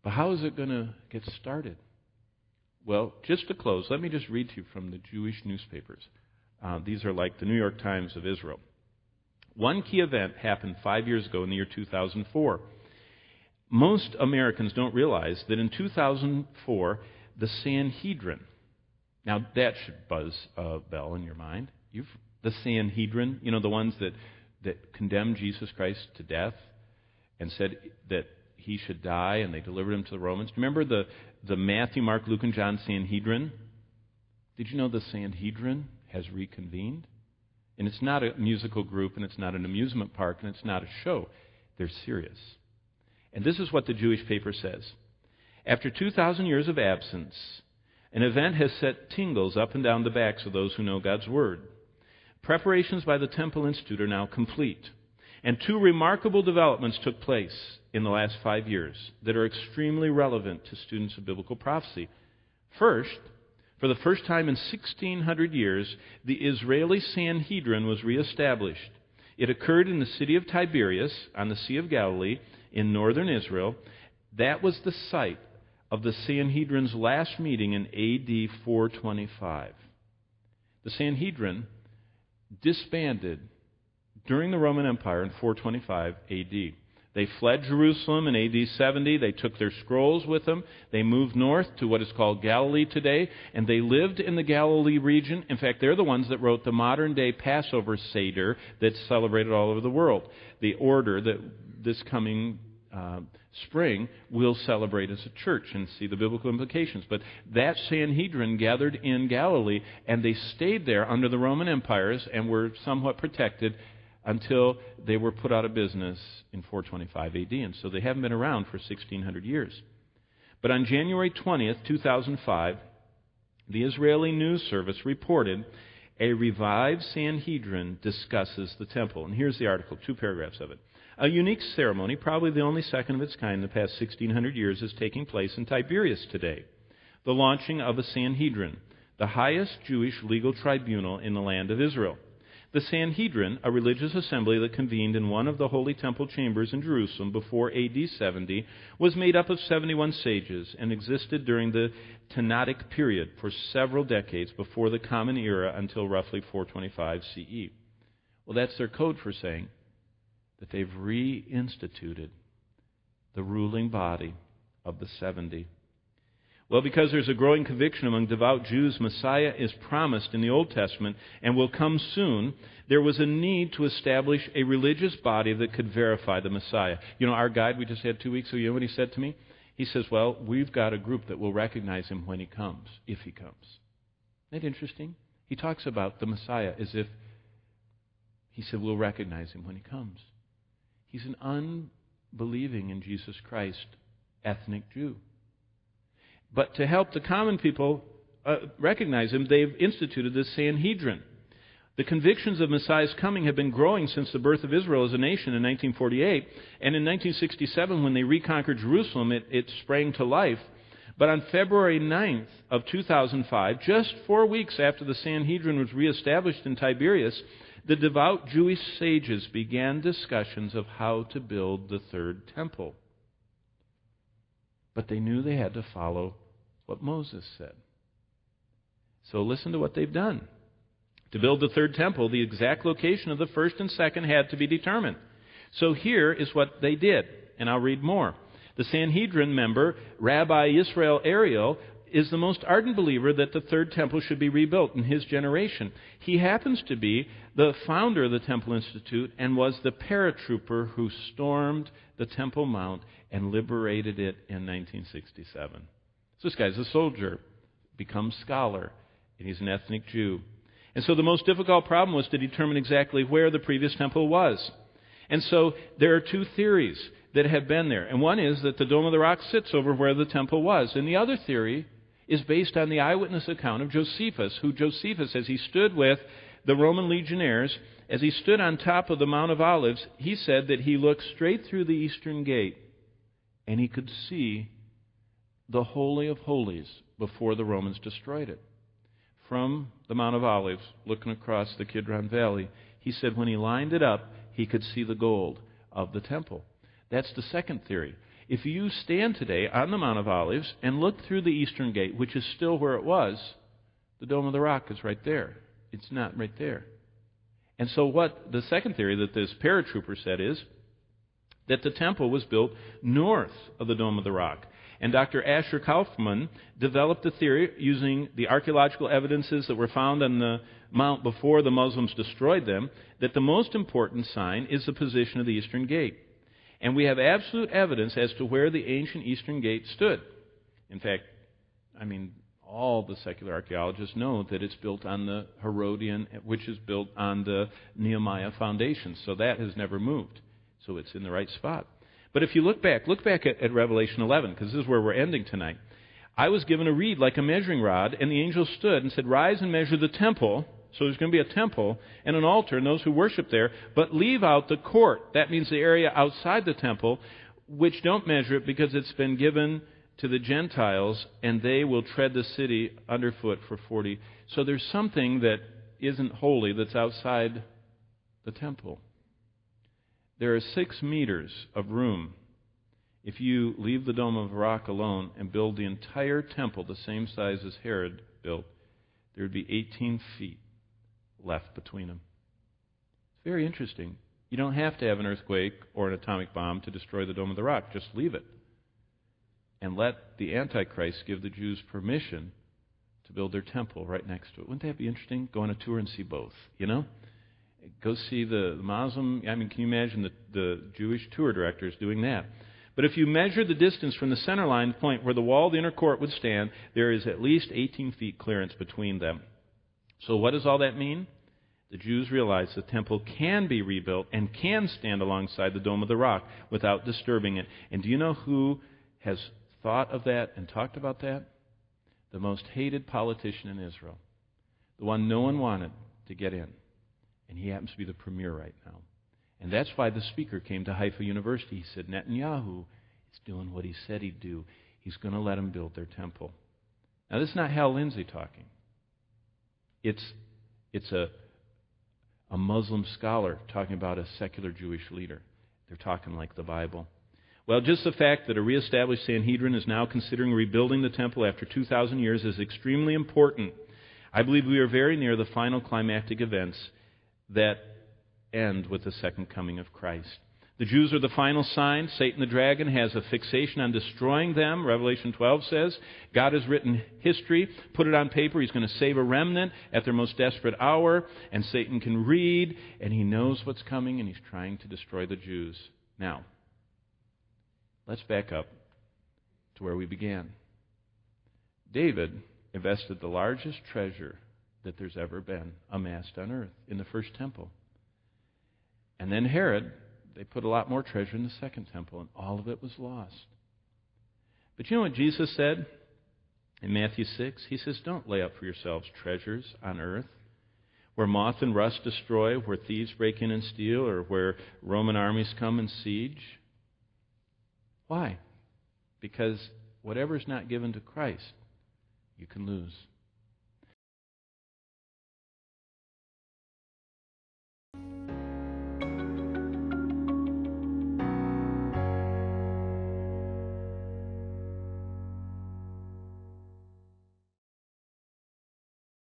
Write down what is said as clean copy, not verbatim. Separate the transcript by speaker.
Speaker 1: But how is it going to get started? Well, just to close, let me just read to you from the Jewish newspapers. These are like the New York Times of Israel. One key event happened 5 years ago in the year 2004. Most Americans don't realize that in 2004, the Sanhedrin, now that should buzz a bell in your mind. The Sanhedrin, the ones that condemned Jesus Christ to death and said that he should die, and they delivered him to the Romans. Remember the Matthew, Mark, Luke, and John Sanhedrin? Did you know the Sanhedrin has reconvened? And it's not a musical group, and it's not an amusement park, and it's not a show. They're serious. And this is what the Jewish paper says. After 2,000 years of absence, an event has set tingles up and down the backs of those who know God's Word. Preparations by the Temple Institute are now complete. And two remarkable developments took place in the last 5 years that are extremely relevant to students of biblical prophecy. First, for the first time in 1,600 years, the Israeli Sanhedrin was reestablished. It occurred in the city of Tiberias on the Sea of Galilee in northern Israel. That was the site of the Sanhedrin's last meeting in AD 425. The Sanhedrin disbanded during the Roman Empire in 425 AD. They fled Jerusalem in AD 70. They took their scrolls with them. They moved north to what is called Galilee today, and they lived in the Galilee region. In fact, they're the ones that wrote the modern-day Passover Seder that's celebrated all over the world. The order that this coming spring we'll celebrate as a church and see the biblical implications. But that Sanhedrin gathered in Galilee, and they stayed there under the Roman empires and were somewhat protected until they were put out of business in 425 AD. And so they haven't been around for 1,600 years. But on January 20th, 2005, the Israeli news service reported a revived Sanhedrin discusses the temple. And here's the article, 2 paragraphs of it. A unique ceremony, probably the only second of its kind in the past 1,600 years, is taking place in Tiberias today. The launching of a Sanhedrin, the highest Jewish legal tribunal in the land of Israel. The Sanhedrin, a religious assembly that convened in one of the holy temple chambers in Jerusalem before AD 70, was made up of 71 sages and existed during the Tanaitic period for several decades before the Common Era until roughly 425 CE. Well, that's their code for saying that they've reinstituted the ruling body of the 70. Well, because there's a growing conviction among devout Jews, Messiah is promised in the Old Testament and will come soon, there was a need to establish a religious body that could verify the Messiah. Our guide we just had 2 weeks ago, you know what he said to me? He says, well, we've got a group that will recognize him when he comes, if he comes. Isn't that interesting? He talks about the Messiah as if, he said, we'll recognize him when he comes. He's an unbelieving in Jesus Christ ethnic Jew. But to help the common people recognize him, they've instituted this Sanhedrin. The convictions of Messiah's coming have been growing since the birth of Israel as a nation in 1948. And in 1967, when they reconquered Jerusalem, it sprang to life. But on February 9th of 2005, just 4 weeks after the Sanhedrin was reestablished in Tiberias, the devout Jewish sages began discussions of how to build the third temple. But they knew they had to follow what Moses said. So listen to what they've done. To build the third temple, the exact location of the first and second had to be determined. So here is what they did, and I'll read more. The Sanhedrin member, Rabbi Yisrael Ariel, is the most ardent believer that the third temple should be rebuilt in his generation. He happens to be the founder of the Temple Institute and was the paratrooper who stormed the Temple Mount and liberated it in 1967. So this guy's a soldier, becomes scholar, and he's an ethnic Jew. And so the most difficult problem was to determine exactly where the previous temple was. And so there are two theories that have been there. And one is that the Dome of the Rock sits over where the temple was. And the other theory is based on the eyewitness account of Josephus, as he stood with the Roman legionnaires, as he stood on top of the Mount of Olives, he said that he looked straight through the eastern gate and he could see the Holy of Holies before the Romans destroyed it. From the Mount of Olives, looking across the Kidron Valley, he said when he lined it up, he could see the gold of the temple. That's the second theory, If you stand today on the Mount of Olives and look through the eastern gate, which is still where it was, the Dome of the Rock is right there. It's not right there. And so what the second theory that this paratrooper said is that the temple was built north of the Dome of the Rock. And Dr. Asher Kaufman developed a theory using the archaeological evidences that were found on the mount before the Muslims destroyed them, that the most important sign is the position of the eastern gate. And we have absolute evidence as to where the ancient eastern gate stood. In fact, all the secular archaeologists know that it's built on the Herodian, which is built on the Nehemiah foundation. So that has never moved. So it's in the right spot. But if you look back at Revelation 11, because this is where we're ending tonight. I was given a reed like a measuring rod, and the angel stood and said, "Rise and measure the temple." So there's going to be a temple and an altar and those who worship there, but leave out the court. That means the area outside the temple, which don't measure it because it's been given to the Gentiles, and they will tread the city underfoot for 40. So there's something that isn't holy that's outside the temple. There are 6 meters of room. If you leave the Dome of the Rock alone and build the entire temple the same size as Herod built, there would be 18 feet left between them. It's very interesting. You don't have to have an earthquake or an atomic bomb to destroy the Dome of the Rock. Just leave it. And let the Antichrist give the Jews permission to build their temple right next to it. Wouldn't that be interesting? Go on a tour and see both, Go see the Muslim. Can you imagine the Jewish tour directors doing that? But if you measure the distance from the center line point where the wall of the inner court would stand, there is at least 18 feet clearance between them. So what does all that mean? The Jews realize the temple can be rebuilt and can stand alongside the Dome of the Rock without disturbing it. And do you know who has thought of that and talked about that? The most hated politician in Israel. The one no one wanted to get in. And he happens to be the premier right now. And that's why the speaker came to Haifa University. He said, Netanyahu is doing what he said he'd do. He's going to let them build their temple. Now, this is not Hal Lindsey talking. It's a Muslim scholar talking about a secular Jewish leader. They're talking like the Bible. Well, just the fact that a reestablished Sanhedrin is now considering rebuilding the temple after 2,000 years is extremely important. I believe we are very near the final climactic events that end with the second coming of Christ. The Jews are the final sign. Satan the dragon has a fixation on destroying them. Revelation 12 says God has written history, put it on paper. He's going to save a remnant at their most desperate hour. And Satan can read, and he knows what's coming, and he's trying to destroy the Jews. Now, let's back up to where we began. David invested the largest treasure that there's ever been amassed on earth in the first temple. And then Herod, they put a lot more treasure in the second temple, and all of it was lost. But you know what Jesus said in Matthew 6? He says, don't lay up for yourselves treasures on earth, where moth and rust destroy, where thieves break in and steal, or where Roman armies come and siege. Why? Because whatever is not given to Christ, you can lose.